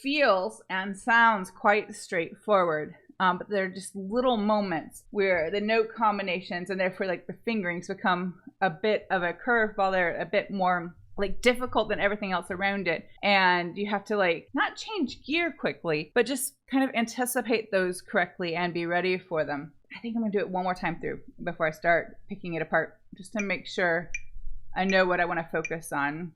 feels and sounds quite straightforward. But there are just little moments where the note combinations and therefore like the fingerings become a bit of a curveball. They're a bit more like difficult than everything else around it. And you have to like not change gear quickly, but just kind of anticipate those correctly and be ready for them. I think I'm gonna do it one more time through before I start picking it apart, just to make sure I know what I want to focus on.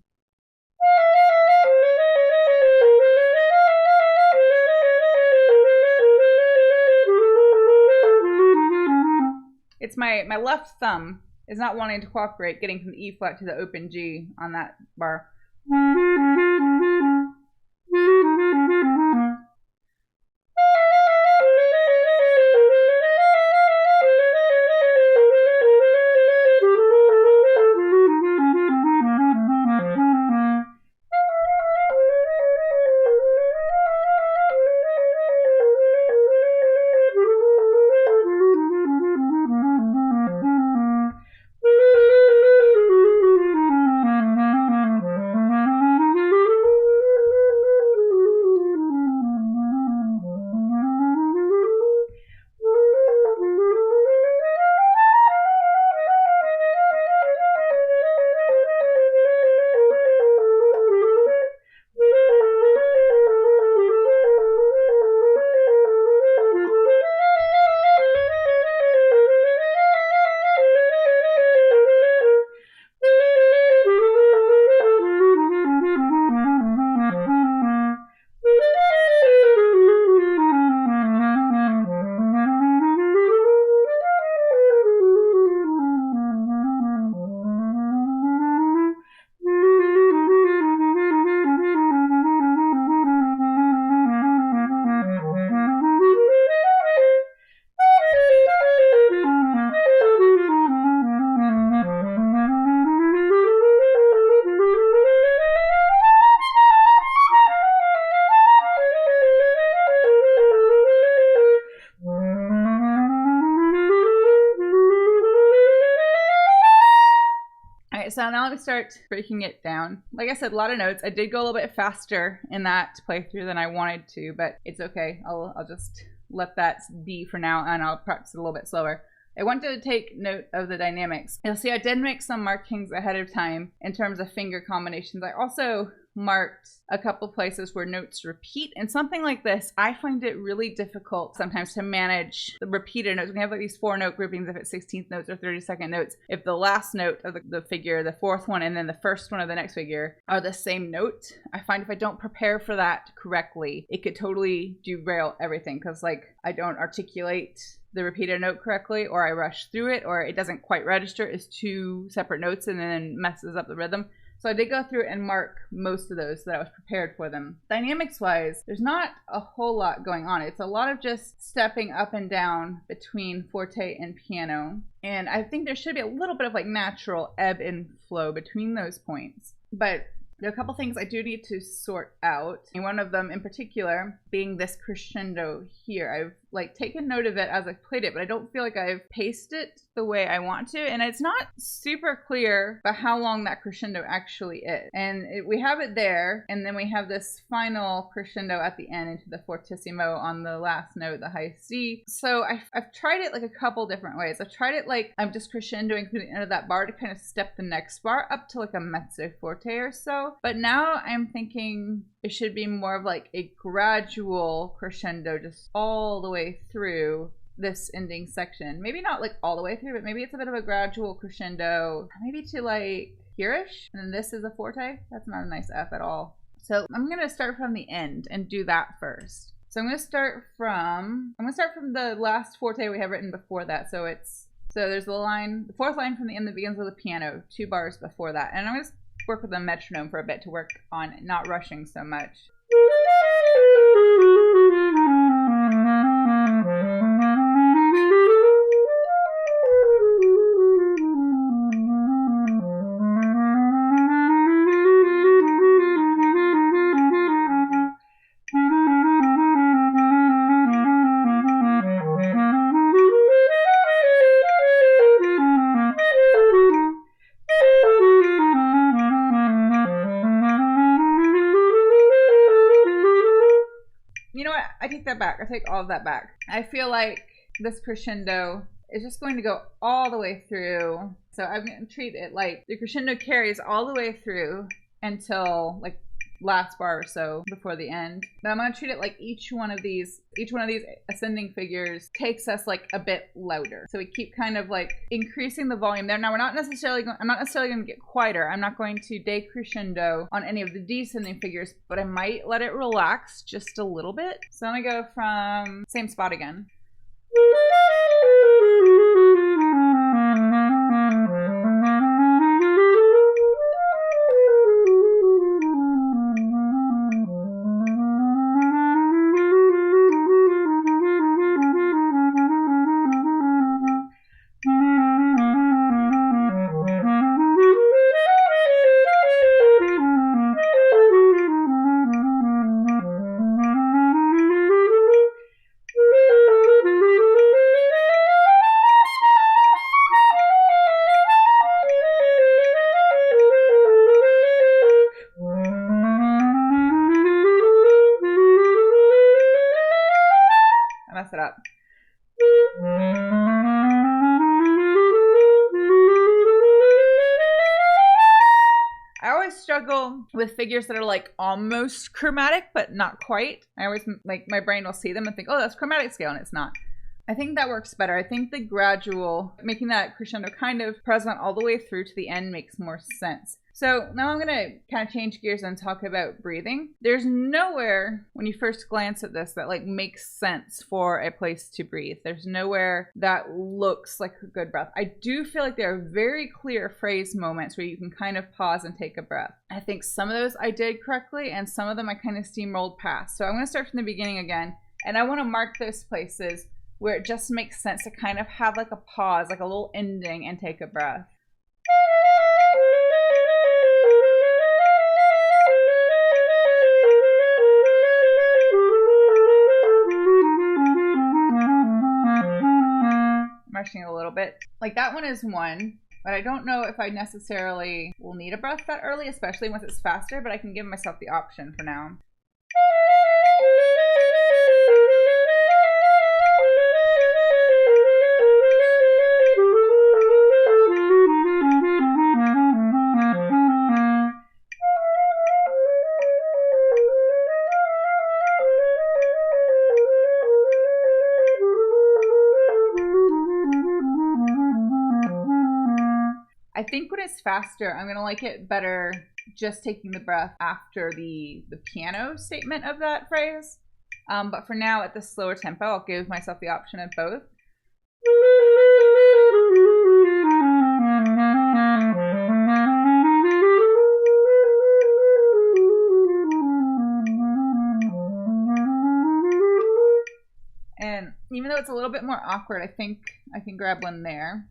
It's my left thumb is not wanting to cooperate, getting from the E flat to the open G on that bar. So now let me start breaking it down. Like I said, a lot of notes. I did go a little bit faster in that playthrough than I wanted to, but it's okay. I'll just let that be for now, and I'll practice it a little bit slower. I wanted to take note of the dynamics. You'll see I did make some markings ahead of time in terms of finger combinations. I also marked a couple places where notes repeat. And something like this, I find it really difficult sometimes to manage the repeated notes. We have like these 4-note groupings, if it's 16th notes or 32nd notes. If the last note of the figure, the fourth one, and then the first one of the next figure are the same note, I find if I don't prepare for that correctly, it could totally derail everything, because like I don't articulate the repeated note correctly, or I rush through it, or it doesn't quite register as two separate notes and then messes up the rhythm. So I did go through and mark most of those so that I was prepared for them. Dynamics wise, there's not a whole lot going on. It's a lot of just stepping up and down between forte and piano. And I think there should be a little bit of like natural ebb and flow between those points. But there are a couple things I do need to sort out. And one of them in particular being this crescendo here. I've like taken note of it as I've played it, but I don't feel like I've paced it the way I want to. And it's not super clear about how long that crescendo actually is. And we have it there, and then we have this final crescendo at the end into the fortissimo on the last note, the high C. So I've tried it like a couple different ways. I've tried it like I'm just crescendoing through the end of that bar to kind of step the next bar up to like a mezzo forte or so. But now I'm thinking it should be more of like a gradual crescendo just all the way through this ending section. Maybe not like all the way through, but maybe it's a bit of a gradual crescendo, maybe to like here-ish. And then this is a forte. That's not a nice F at all. So I'm going to start from the end and do that first. So I'm going to start from the last forte we have written before that. So there's the fourth line from the end that begins with a piano, 2 bars before that. And I'm going to work with a metronome for a bit to work on not rushing so much. I take that back. I take all of that back. I feel like this crescendo is just going to go all the way through. So I'm going to treat it like the crescendo carries all the way through until like last bar or so before the end. But I'm going to treat it like each one of these ascending figures takes us like a bit louder. So we keep kind of like increasing the volume there. Now I'm not necessarily going to get quieter. I'm not going to decrescendo on any of the descending figures, but I might let it relax just a little bit. So I'm going to go from same spot again. Mess it up. I always struggle with figures that are like almost chromatic, but not quite. I always like my brain will see them and think, oh, that's chromatic scale, and it's not. I think that works better. I think the gradual, making that crescendo kind of present all the way through to the end makes more sense. So now I'm going to kind of change gears and talk about breathing. There's nowhere when you first glance at this that like makes sense for a place to breathe. There's nowhere that looks like a good breath. I do feel like there are very clear phrase moments where you can kind of pause and take a breath. I think some of those I did correctly and some of them I kind of steamrolled past. So I'm going to start from the beginning again, and I want to mark those places where it just makes sense to kind of have like a pause, like a little ending, and take a breath. Marching a little bit. Like that one is one, but I don't know if I necessarily will need a breath that early, especially once it's faster, but I can give myself the option for now. I think when it's faster, I'm going to like it better just taking the breath after the piano statement of that phrase. But for now, at the slower tempo, I'll give myself the option of both. And even though it's a little bit more awkward, I think I can grab one there.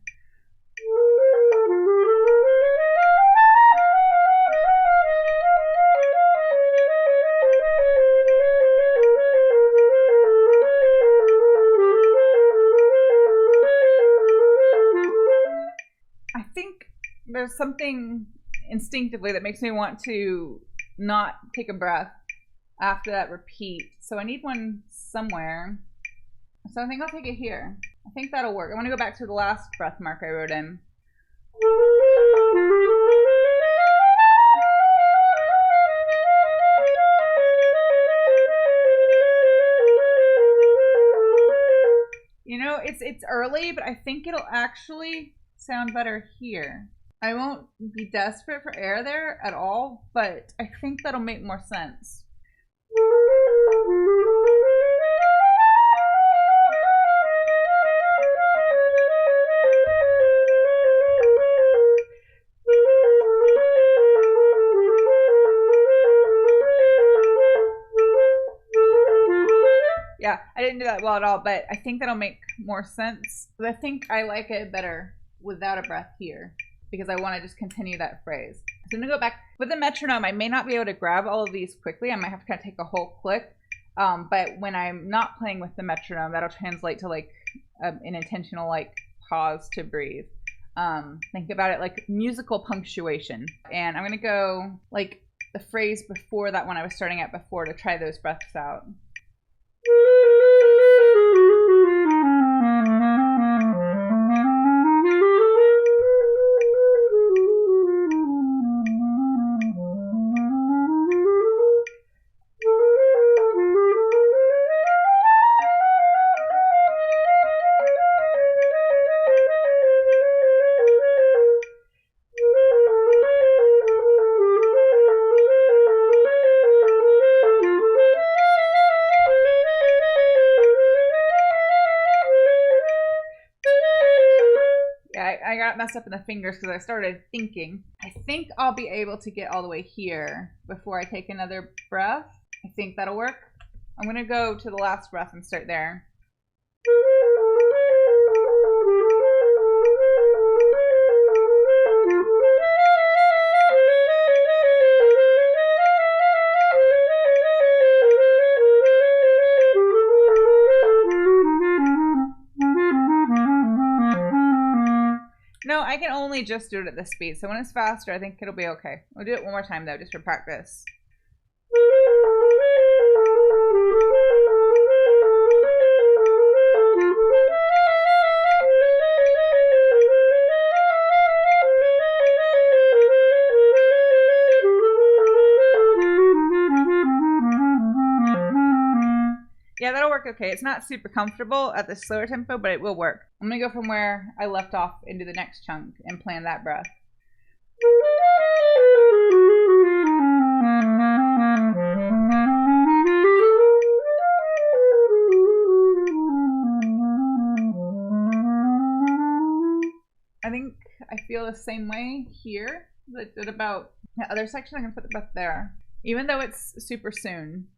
There's something instinctively that makes me want to not take a breath after that repeat. So I need one somewhere. So I think I'll take it here. I think that'll work. I want to go back to the last breath mark I wrote in. You know, it's early, but I think it'll actually sound better here. I won't be desperate for air there at all, but I think that'll make more sense. Yeah, I didn't do that well at all, but I think that'll make more sense. But I think I like it better without a breath here, because I want to just continue that phrase. So I'm going to go back. With the metronome, I may not be able to grab all of these quickly. I might have to kind of take a whole click. But when I'm not playing with the metronome, that'll translate to like an intentional like pause to breathe. Think about it like musical punctuation. And I'm going to go like the phrase before that one I was starting at before to try those breaths out. got messed up in the fingers because I started thinking. I think I'll be able to get all the way here before I take another breath. I think that'll work. I'm going to go to the last breath and start there. No, I can only just do it at this speed. So when it's faster, I think it'll be okay. We'll do it one more time though, just for practice. Yeah, that'll work okay. It's not super comfortable at the slower tempo, but it will work. I'm gonna go from where I left off into the next chunk and plan that breath. I think I feel the same way here as I did about the other section. I'm gonna put the breath there, even though it's super soon.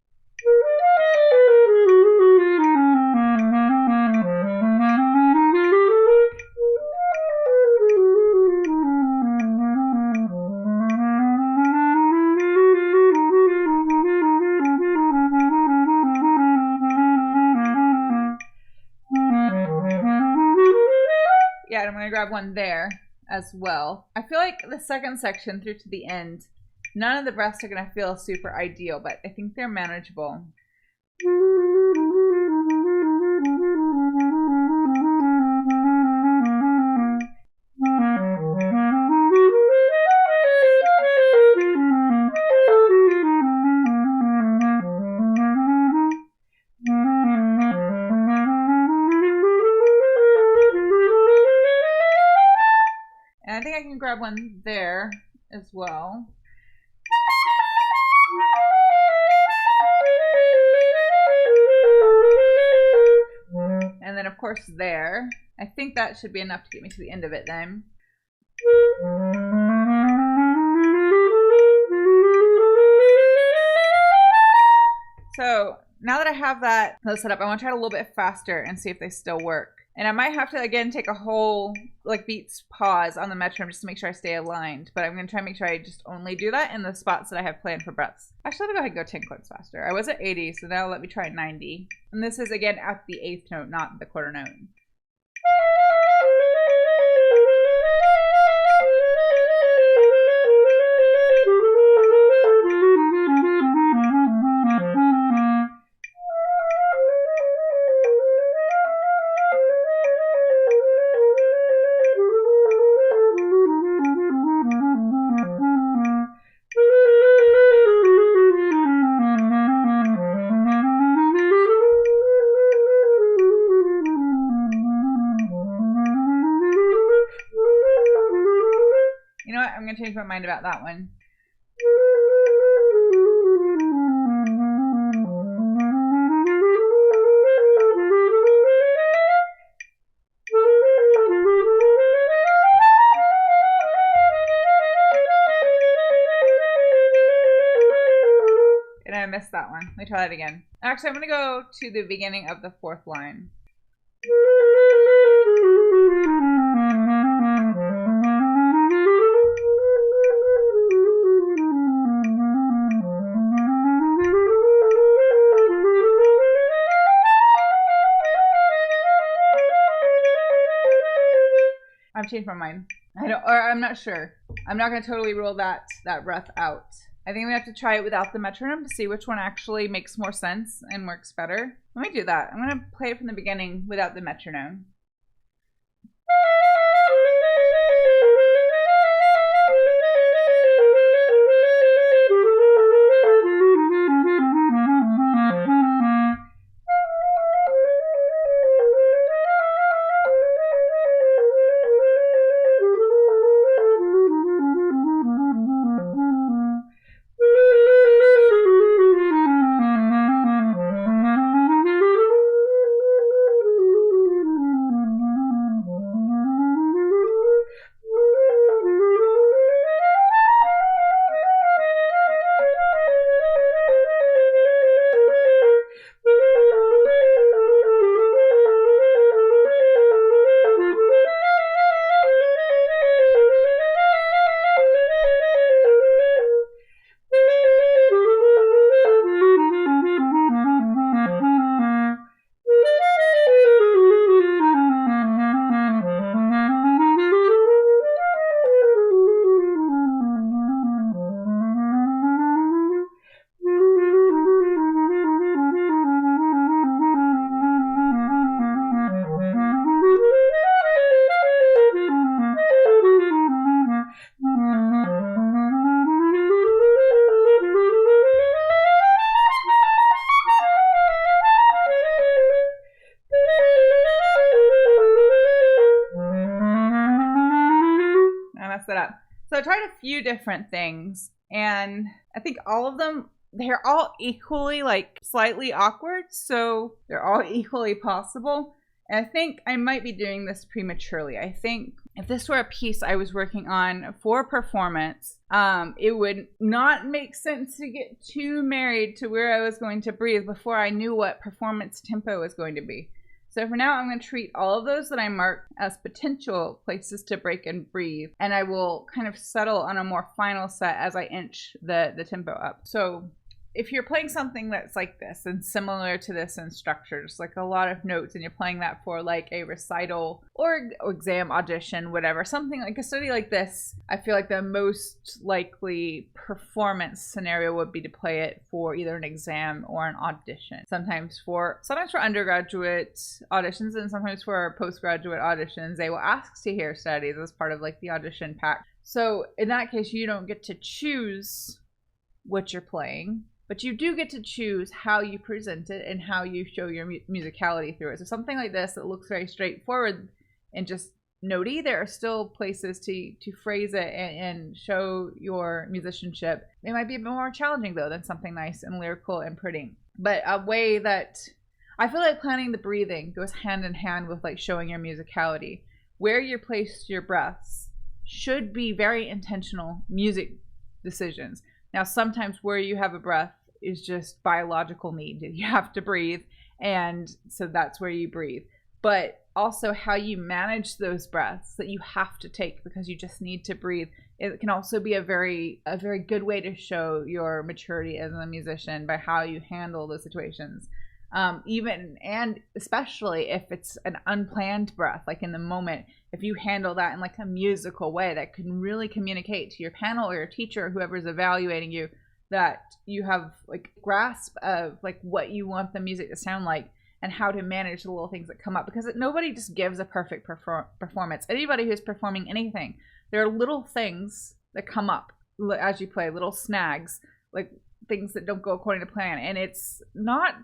Yeah, I'm gonna grab one there as well. I feel like the second section through to the end, none of the breaths are gonna feel super ideal, but I think they're manageable. And I think I can grab one there as well. And then of course there. I think that should be enough to get me to the end of it then. So now that I have that set up, I want to try it a little bit faster and see if they still work. And I might have to, again, take a whole, like, beats pause on the metronome just to make sure I stay aligned. But I'm going to try and make sure I just only do that in the spots that I have planned for breaths. Actually, let me go ahead and go 10 clicks faster. I was at 80, so now let me try 90. And this is, again, at the 8th note, not the quarter note. You know what? I'm going to change my mind about that one. And I missed that one. Let me try that again. Actually, I'm going to go to the beginning of the 4th line. I've changed my mind. I'm not sure. I'm not going to totally rule that breath out. I think we have to try it without the metronome to see which one actually makes more sense and works better. Let me do that. I'm going to play it from the beginning without the metronome. few different things, and I think all of them, they're all equally like slightly awkward, so they're all equally possible. And I think I might be doing this prematurely. I think if this were a piece I was working on for performance, it would not make sense to get too married to where I was going to breathe before I knew what performance tempo was going to be. So for now, I'm going to treat all of those that I mark as potential places to break and breathe, and I will kind of settle on a more final set as I inch the tempo up. So if you're playing something that's like this and similar to this in structure, just like a lot of notes, and you're playing that for like a recital or exam audition, whatever, something like a study like this, I feel like the most likely performance scenario would be to play it for either an exam or an audition. Sometimes for undergraduate auditions and sometimes for postgraduate auditions, they will ask to hear studies as part of like the audition pack. So in that case, you don't get to choose what you're playing, but you do get to choose how you present it and how you show your musicality through it. So something like this that looks very straightforward and just notey, there are still places to phrase it and show your musicianship. It might be a bit more challenging though than something nice and lyrical and pretty. But a way that I feel like planning the breathing goes hand in hand with like showing your musicality. Where you place your breaths should be very intentional music decisions. Now, sometimes where you have a breath is just biological need. You have to breathe, and so that's where you breathe. But also how you manage those breaths that you have to take because you just need to breathe. It can also be a very good way to show your maturity as a musician by how you handle those situations. Even and especially if it's an unplanned breath, like in the moment, if you handle that in like a musical way that can really communicate to your panel or your teacher or whoever's evaluating you that you have like grasp of like what you want the music to sound like and how to manage the little things that come up, because nobody just gives a perfect performance. Anybody who's performing anything, there are little things that come up as you play, little snags, like things that don't go according to plan, and it's not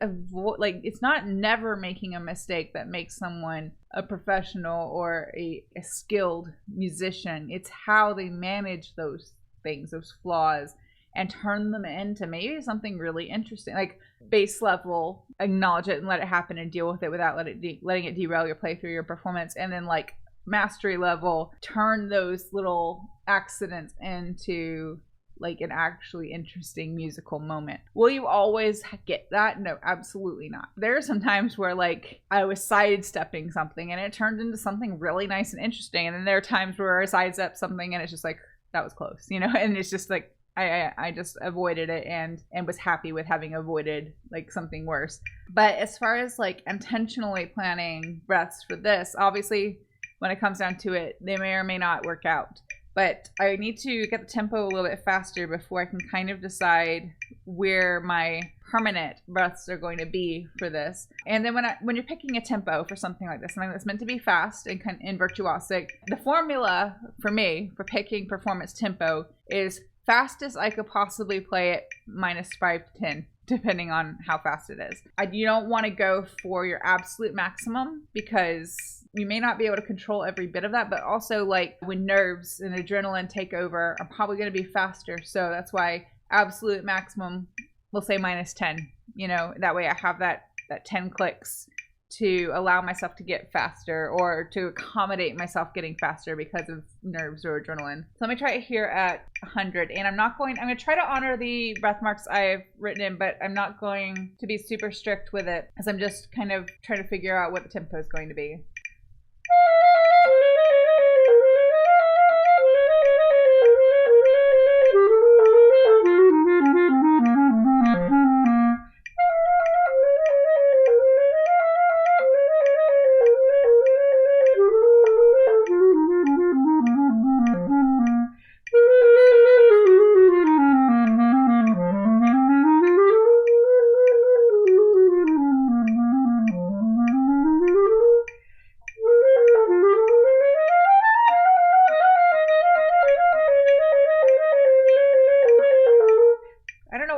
it's not never making a mistake that makes someone a professional or a skilled musician. It's how they manage those things, those flaws, and turn them into maybe something really interesting. Like base level, acknowledge it and let it happen and deal with it without letting it derail your play through your performance. And then like mastery level, turn those little accidents into like an actually interesting musical moment. Will you always get that? No, absolutely not. There are some times where like I was sidestepping something and it turned into something really nice and interesting. And then there are times where I sidestep something and it's just like, that was close, you know? And it's just like, I just avoided it and was happy with having avoided like something worse. But as far as like intentionally planning breaths for this, obviously when it comes down to it, they may or may not work out. But I need to get the tempo a little bit faster before I can kind of decide where my permanent breaths are going to be for this. And then when you're picking a tempo for something like this, something that's meant to be fast and virtuosic, the formula for me for picking performance tempo is fastest I could possibly play it -5 to 10, depending on how fast it is. You don't want to go for your absolute maximum because you may not be able to control every bit of that, but also like when nerves and adrenaline take over, I'm probably going to be faster. So that's why absolute maximum, we'll say -10, you know, that way I have that 10 clicks to allow myself to get faster or to accommodate myself getting faster because of nerves or adrenaline. So let me try it here at 100, and I'm going to try to honor the breath marks I've written in, but I'm not going to be super strict with it as I'm just kind of trying to figure out what the tempo is going to be.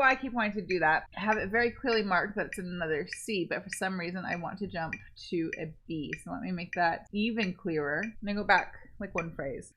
I keep wanting to do that. I have it very clearly marked that it's another C, but for some reason I want to jump to a B. So let me make that even clearer. I'm gonna go back like one phrase.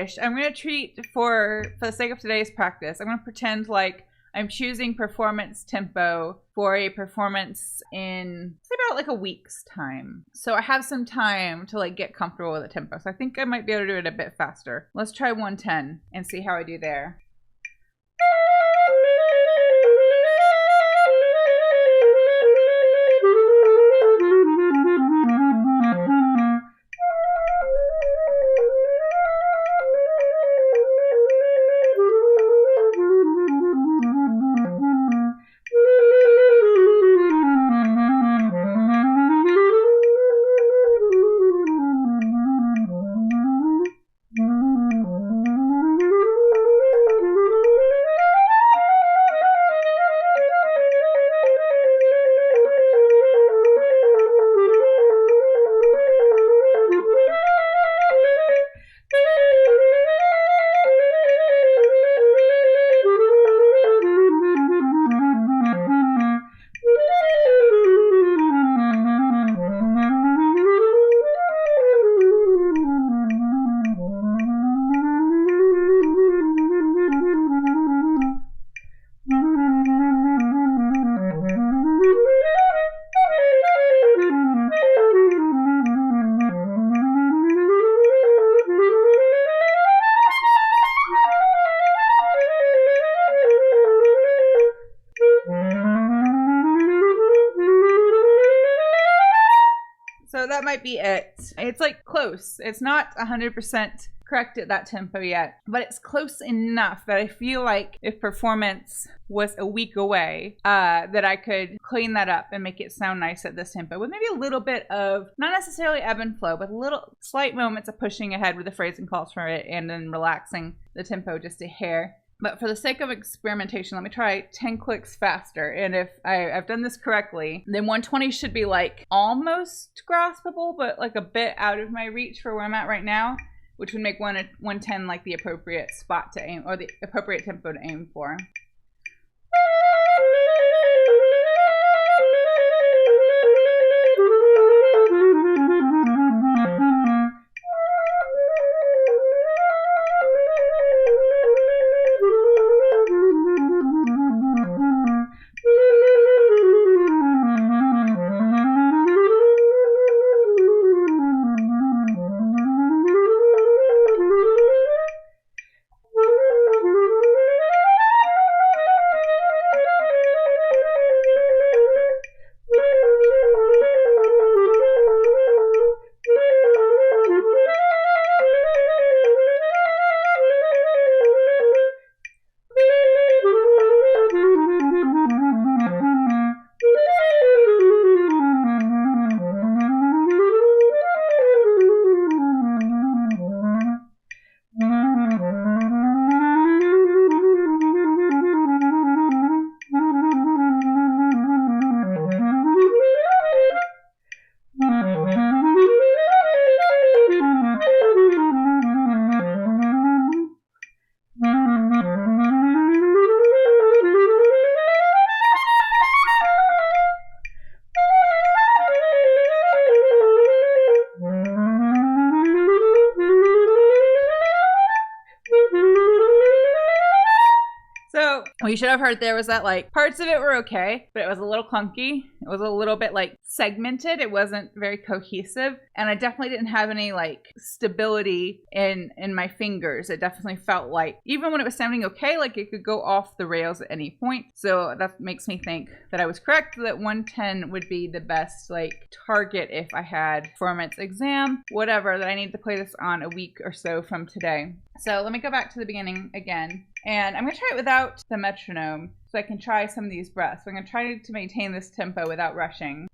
ish. I'm going to treat for the sake of today's practice, I'm going to pretend like I'm choosing performance tempo for a performance in, say, about like a week's time. So I have some time to like get comfortable with the tempo. So I think I might be able to do it a bit faster. Let's try 110 and see how I do there. So that might be it. It's like close. It's not 100% correct at that tempo yet, but it's close enough that I feel like if performance was a week away, that I could clean that up and make it sound nice at this tempo with maybe a little bit of, not necessarily ebb and flow, but little slight moments of pushing ahead with the phrasing calls for it and then relaxing the tempo just a hair. But for the sake of experimentation, let me try 10 clicks faster. And if I've done this correctly, then 120 should be like almost graspable, but like a bit out of my reach for where I'm at right now, which would make 110 like the appropriate spot to aim, or the appropriate tempo to aim for. What you should have heard there was that like parts of it were okay, but it was a little clunky. It was a little bit like segmented. It wasn't very cohesive. And I definitely didn't have any like stability in my fingers. It definitely felt like even when it was sounding okay, like it could go off the rails at any point. So that makes me think that I was correct, that 110 would be the best like target if I had performance exam, whatever, that I need to play this on a week or so from today. So let me go back to the beginning again. And I'm going to try it without the metronome so I can try some of these breaths. So I'm going to try to maintain this tempo without rushing.